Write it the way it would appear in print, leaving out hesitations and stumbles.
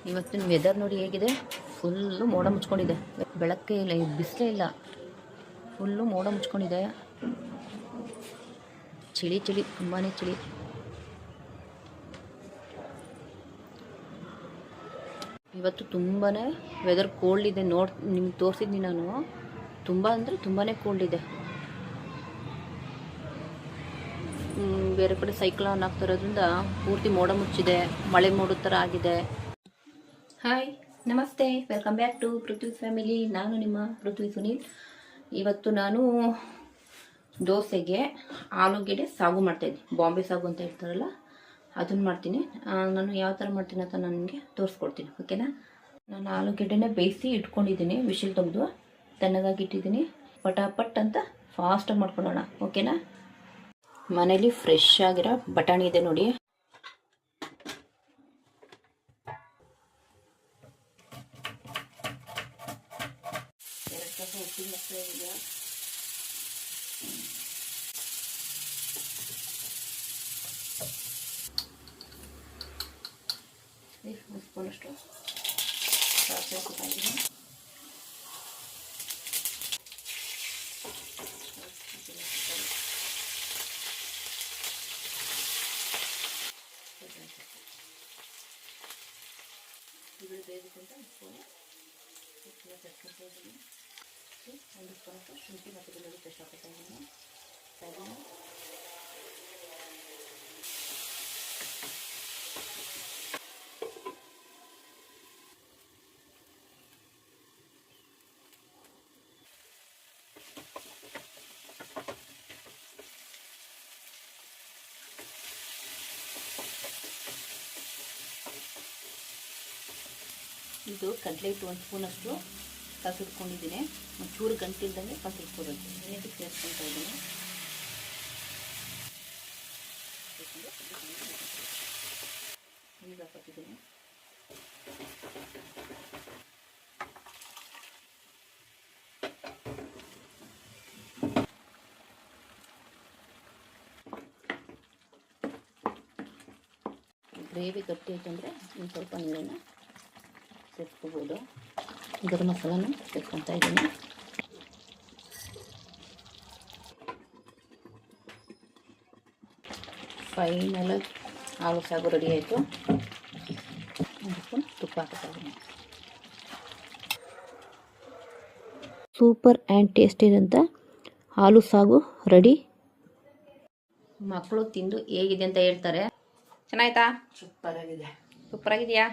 ಇವತ್ತಿನ ವೆದರ್ ನೋಡಿ ಹೇಗಿದೆ. ಫುಲ್ಲು ಮೋಡ ಮುಚ್ಕೊಂಡಿದೆ, ಬೆಳಕೇ ಇಲ್ಲ, ಬಿಸಿಲೇ ಇಲ್ಲ, ಫುಲ್ಲು ಮೋಡ ಮುಚ್ಕೊಂಡಿದೆ. ಚಳಿ ಚಳಿ, ತುಂಬಾ ಚಳಿ. ಇವತ್ತು ತುಂಬಾ ವೆದರ್ ಕೋಲ್ಡ್ ಇದೆ. ನಿಮ್ಗೆ ತೋರಿಸಿದ್ನಿ ನಾನು. ತುಂಬ ಅಂದರೆ ತುಂಬಾ ಕೋಲ್ಡ್ ಇದೆ. ಬೇರೆ ಕಡೆ ಸೈಕ್ಲೋನ್ ಆಗ್ತಿರೋದ್ರಿಂದ ಪೂರ್ತಿ ಮೋಡ ಮುಚ್ಚಿದೆ, ಮಳೆ ಮೋಡದ ಥರ ಆಗಿದೆ. Hi, namaste, welcome back to Prithvi family. ನಾನು ನಿಮ್ಮ ಪೃಥ್ವಿ ಸುನೀಲ್. ಇವತ್ತು ನಾನು ದೋಸೆಗೆ ಆಲೂಗೆಡ್ಡೆ ಸಾಗು ಮಾಡ್ತಾಯಿದ್ದೀನಿ. ಬಾಂಬೆ ಸಾಗು ಅಂತ ಹೇಳ್ತಾರಲ್ಲ, ಅದನ್ನು ಮಾಡ್ತೀನಿ. ನಾನು ಯಾವ ಥರ ಮಾಡ್ತೀನಿ ಅಂತ ನಾನು ನಿಮಗೆ ತೋರಿಸ್ಕೊಡ್ತೀನಿ, ಓಕೆನಾ. ನಾನು ಆಲೂಗೆಡ್ಡೆನ ಬೇಯಿಸಿ ಇಟ್ಕೊಂಡಿದ್ದೀನಿ, ವಿಶಿಲ್ ತೆಗೆದು ತಣ್ಣಗಾಗಿ ಇಟ್ಟಿದ್ದೀನಿ. ಪಟಾಪಟ್ ಅಂತ ಫಾಸ್ಟಾಗಿ ಮಾಡ್ಕೊಳ್ಳೋಣ, ಓಕೆನಾ. ಮನೇಲಿ ಫ್ರೆಶ್ ಆಗಿರೋ ಬಟಾಣಿ ಇದೆ ನೋಡಿ. ಉಪ್ಪಿನ ಮಸಾಲೆ ಇದೆ, ಒಂದು ಸ್ಪೂನಷ್ಟು ಸಾಸಿವೆ ಹಾಕಿದ್ದೀನಿ. ಈರುಳ್ಳಿ ಬೇಯಿಸಿದಂತ ಒಂದು ಸ್ಪೂನು ಚಟ್ನಿ, ಒಂದು ಸ್ಪೂನಷ್ಟು ಶುಂಠಿ ಮತ್ತು ಬೆಳ್ಳುಳ್ಳಿ ಪೇಸ್ಟ್ ಹಾಕ್ತಾ ಇದ್ದೀನಿ. ಇದು ಕಡಲೆ ಹಿಟ್ಟು ಒಂದು ಸ್ಪೂನಷ್ಟು ಕಸಿಟ್ಕೊಂಡಿದ್ದೀನಿ. ಒಂಚೂರು ಗಂಟಿಲ್ದಂಗೆ ಕಸಿಟ್ಕೋಬೇಕು. ನೀಟಾಗಿ ಸೇರಿಸ್ಕೊಳ್ತಾ ಇದ್ದೀನಿ. ನೀರು ಹಾಕಿದ್ದೀನಿ. ಗ್ರೇವಿ ಗಟ್ಟಿ ಆಯ್ತಂದರೆ ಒಂದು ಸ್ವಲ್ಪ ನೀರನ್ನು ಸೇರಿಸ್ಕೋಬೋದು. ಗರಂ ಮಸಾಲನ ಸೇರ್ಕೊತಾ ಇದ್ದೀನಿ. ಫೈನಲಾಗಿ ಆಲೂ ಸಾಗು ರೆಡಿ ಆಯಿತು. ಒಂದು ಸ್ಪೂನ್ ತುಪ್ಪ ಹಾಕ್ತಾ ಇದ್ದೀನಿ. ಸೂಪರ್ ಆ್ಯಂಡ್ ಟೇಸ್ಟಿ ಇರೋಂಥ ಆಲೂ ಸಾಗು ರೆಡಿ. ಮಕ್ಕಳು ತಿಂದು ಹೇಗಿದೆ ಅಂತ ಹೇಳ್ತಾರೆ. ಚೆನ್ನಾಯ್ತಾ? ಸೂಪರ್ ಆಗಿದೆ. ಸೂಪರ್ ಆಗಿದೆಯಾ?